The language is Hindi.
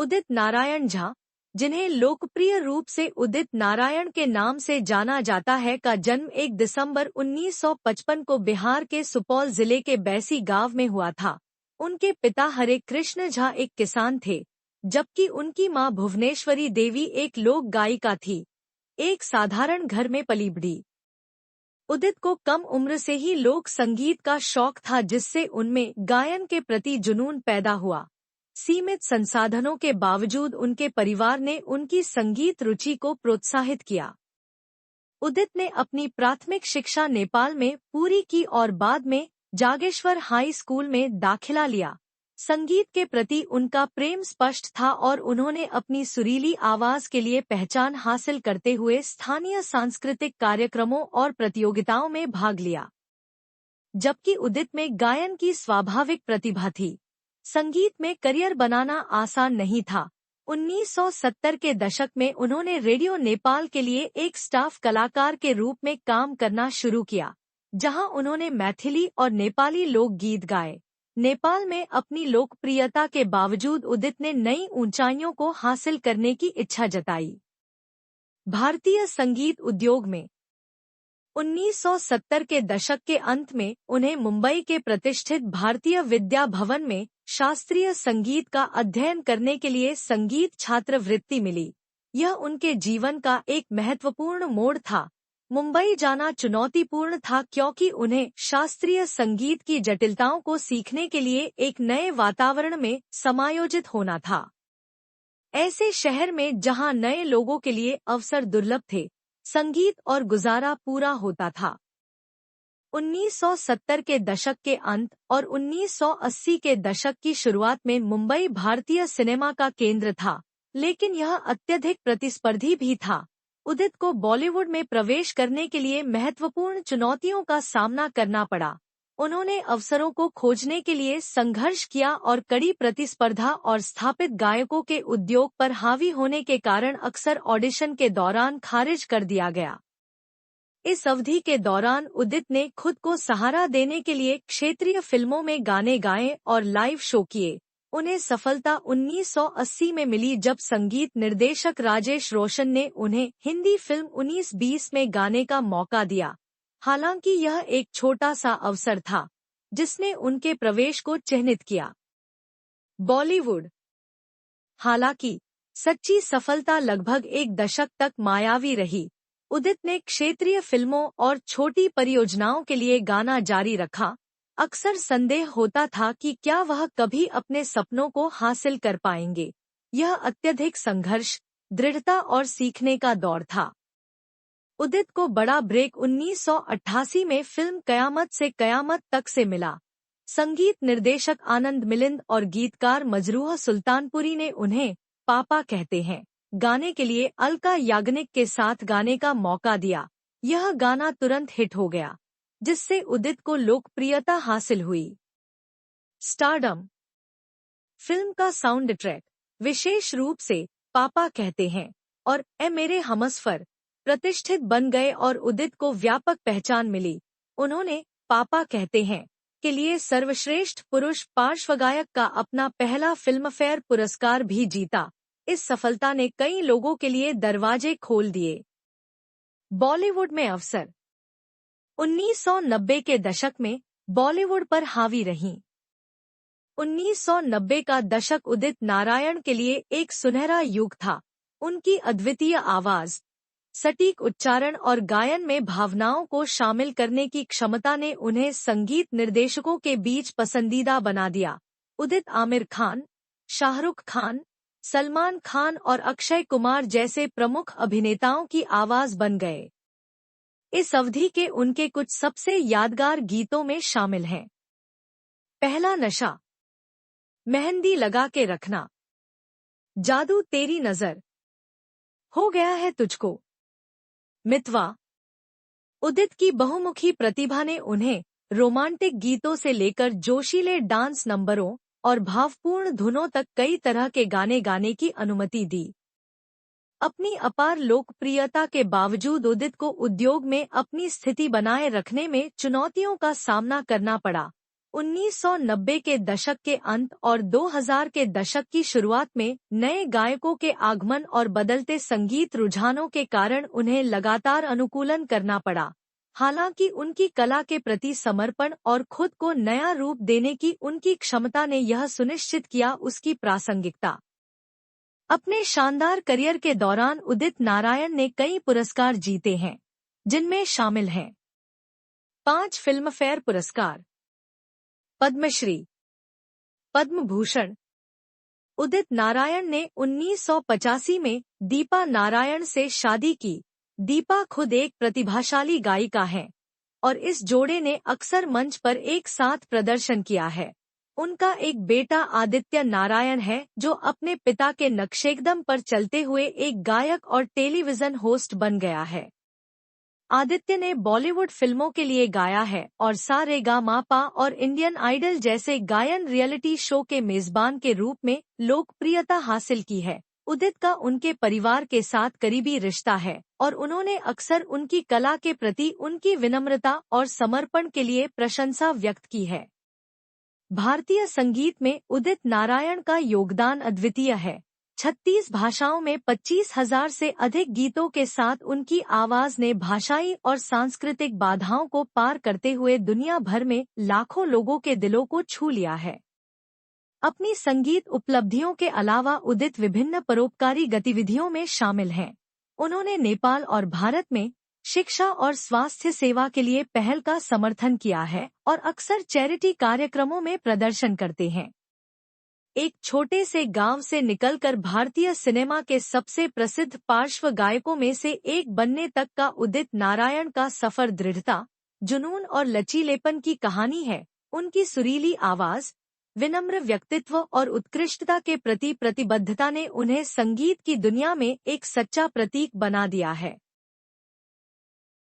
उदित नारायण झा, जिन्हें लोकप्रिय रूप से उदित नारायण के नाम से जाना जाता है, का जन्म 1 दिसंबर 1955 को बिहार के सुपौल जिले के बैसी गांव में हुआ था। उनके पिता हरे कृष्ण झा एक किसान थे, जबकि उनकी मां भुवनेश्वरी देवी एक लोक गायिका थी। एक साधारण घर में पली बढ़ी उदित को कम उम्र से ही लोक संगीत का शौक था, जिससे उनमें गायन के प्रति जुनून पैदा हुआ। सीमित संसाधनों के बावजूद उनके परिवार ने उनकी संगीत रुचि को प्रोत्साहित किया। उदित ने अपनी प्राथमिक शिक्षा नेपाल में पूरी की और बाद में जागेश्वर हाई स्कूल में दाखिला लिया। संगीत के प्रति उनका प्रेम स्पष्ट था और उन्होंने अपनी सुरीली आवाज के लिए पहचान हासिल करते हुए स्थानीय सांस्कृतिक कार्यक्रमों और प्रतियोगिताओं में भाग लिया। जबकि उदित में गायन की स्वाभाविक प्रतिभा थी, संगीत में करियर बनाना आसान नहीं था। 1970 के दशक में उन्होंने रेडियो नेपाल के लिए एक स्टाफ कलाकार के रूप में काम करना शुरू किया, जहां उन्होंने मैथिली और नेपाली लोकगीत गाए। नेपाल में अपनी लोकप्रियता के बावजूद उदित ने नई ऊंचाइयों को हासिल करने की इच्छा जताई। भारतीय संगीत उद्योग में 1970 के दशक के अंत में उन्हें मुंबई के प्रतिष्ठित भारतीय विद्या भवन में शास्त्रीय संगीत का अध्ययन करने के लिए संगीत छात्रवृत्ति मिली। यह उनके जीवन का एक महत्वपूर्ण मोड़ था। मुंबई जाना चुनौतीपूर्ण था क्योंकि उन्हें शास्त्रीय संगीत की जटिलताओं को सीखने के लिए एक नए वातावरण में समायोजित होना था। ऐसे शहर में जहां नए लोगों के लिए अवसर दुर्लभ थे, संगीत और गुजारा पूरा होता था। 1970 के दशक के अंत और 1980 के दशक की शुरुआत में मुंबई भारतीय सिनेमा का केंद्र था, लेकिन यह अत्यधिक प्रतिस्पर्धी भी था। उदित को बॉलीवुड में प्रवेश करने के लिए महत्वपूर्ण चुनौतियों का सामना करना पड़ा। उन्होंने अवसरों को खोजने के लिए संघर्ष किया और कड़ी प्रतिस्पर्धा और स्थापित गायकों के उद्योग पर हावी होने के कारण अक्सर ऑडिशन के दौरान खारिज कर दिया गया। इस अवधि के दौरान उदित ने खुद को सहारा देने के लिए क्षेत्रीय फिल्मों में गाने गाए और लाइव शो किए। उन्हें सफलता 1980 में मिली जब संगीत निर्देशक राजेश रोशन ने उन्हें हिंदी फिल्म 1920 में गाने का मौका दिया। हालांकि यह एक छोटा सा अवसर था, जिसने उनके प्रवेश को चिह्नित किया। बॉलीवुड। हालांकि सच्ची सफलता लगभग एक दशक तक मायावी रही। उदित ने क्षेत्रीय फिल्मों और छोटी परियोजनाओं के लिए गाना जारी रखा। अक्सर संदेह होता था कि क्या वह कभी अपने सपनों को हासिल कर पाएंगे। यह अत्यधिक संघर्ष, दृढ़ता और सीखने का दौर था। उदित को बड़ा ब्रेक 1988 में फिल्म कयामत से कयामत तक से मिला। संगीत निर्देशक आनंद मिलिंद और गीतकार मजरूह सुल्तानपुरी ने उन्हें पापा कहते हैं गाने के लिए अलका याग्निक के साथ गाने का मौका दिया। यह गाना तुरंत हिट हो गया, जिससे उदित को लोकप्रियता हासिल हुई। स्टारडम। फिल्म का साउंड ट्रैक, विशेष रूप से पापा कहते हैं और ए मेरे हमसफर, प्रतिष्ठित बन गए और उदित को व्यापक पहचान मिली। उन्होंने पापा कहते हैं के लिए सर्वश्रेष्ठ पुरुष पार्श्वगायक का अपना पहला फिल्मफेयर पुरस्कार भी जीता। इस सफलता ने कई लोगों के लिए दरवाजे खोल दिए। बॉलीवुड में अवसर। 1990 के दशक में बॉलीवुड पर हावी रहीं। 1990 का दशक उदित नारायण के लिए एक सुनहरा युग था। उनकी अद्वितीय आवाज, सटीक उच्चारण और गायन में भावनाओं को शामिल करने की क्षमता ने उन्हें संगीत निर्देशकों के बीच पसंदीदा बना दिया। उदित आमिर खान, शाहरुख खान, सलमान खान और अक्षय कुमार जैसे प्रमुख अभिनेताओं की आवाज बन गए। इस अवधि के उनके कुछ सबसे यादगार गीतों में शामिल हैं। पहला नशा, मेहंदी लगा के रखना, जादू तेरी नजर, हो गया है तुझको, मितवा। उदित की बहुमुखी प्रतिभा ने उन्हें रोमांटिक गीतों से लेकर जोशीले डांस नंबरों और भावपूर्ण धुनों तक कई तरह के गाने गाने की अनुमति दी। अपनी अपार लोकप्रियता के बावजूद उदित को उद्योग में अपनी स्थिति बनाए रखने में चुनौतियों का सामना करना पड़ा। 1990 के दशक के अंत और 2000 के दशक की शुरुआत में नए गायकों के आगमन और बदलते संगीत रुझानों के कारण उन्हें लगातार अनुकूलन करना पड़ा। हालांकि उनकी कला के प्रति समर्पण और खुद को नया रूप देने की उनकी क्षमता ने यह सुनिश्चित किया उसकी प्रासंगिकता। अपने शानदार करियर के दौरान उदित नारायण ने कई पुरस्कार जीते हैं, जिनमें शामिल हैं 5 फिल्मफेयर पुरस्कार, पद्मश्री, पद्म भूषण। उदित नारायण ने 1985 में दीपा नारायण से शादी की। दीपा खुद एक प्रतिभाशाली गायिका हैं और इस जोड़े ने अक्सर मंच पर एक साथ प्रदर्शन किया है। उनका एक बेटा आदित्य नारायण है जो अपने पिता के नक्शेकदम पर चलते हुए एक गायक और टेलीविजन होस्ट बन गया है। आदित्य ने बॉलीवुड फिल्मों के लिए गाया है और सा रे गा मा पा और इंडियन आइडल जैसे गायन रियलिटी शो के मेजबान के रूप में लोकप्रियता हासिल की है। उदित का उनके परिवार के साथ करीबी रिश्ता है और उन्होंने अक्सर उनकी कला के प्रति उनकी विनम्रता और समर्पण के लिए प्रशंसा व्यक्त की है। भारतीय संगीत में उदित नारायण का योगदान अद्वितीय है। 36 भाषाओं में 25,000 से अधिक गीतों के साथ उनकी आवाज ने भाषाई और सांस्कृतिक बाधाओं को पार करते हुए दुनिया भर में लाखों लोगों के दिलों को छू लिया है। अपनी संगीत उपलब्धियों के अलावा उदित विभिन्न परोपकारी गतिविधियों में शामिल हैं। उन्होंने नेपाल और भारत में शिक्षा और स्वास्थ्य सेवा के लिए पहल का समर्थन किया है और अक्सर चैरिटी कार्यक्रमों में प्रदर्शन करते हैं। एक छोटे से गांव से निकलकर भारतीय सिनेमा के सबसे प्रसिद्ध पार्श्व गायकों में से एक बनने तक का उदित नारायण का सफर दृढ़ता, जुनून और लचीलेपन की कहानी है। उनकी सुरीली आवाज, विनम्र व्यक्तित्व और उत्कृष्टता के प्रति प्रतिबद्धता ने उन्हें संगीत की दुनिया में एक सच्चा प्रतीक बना दिया है।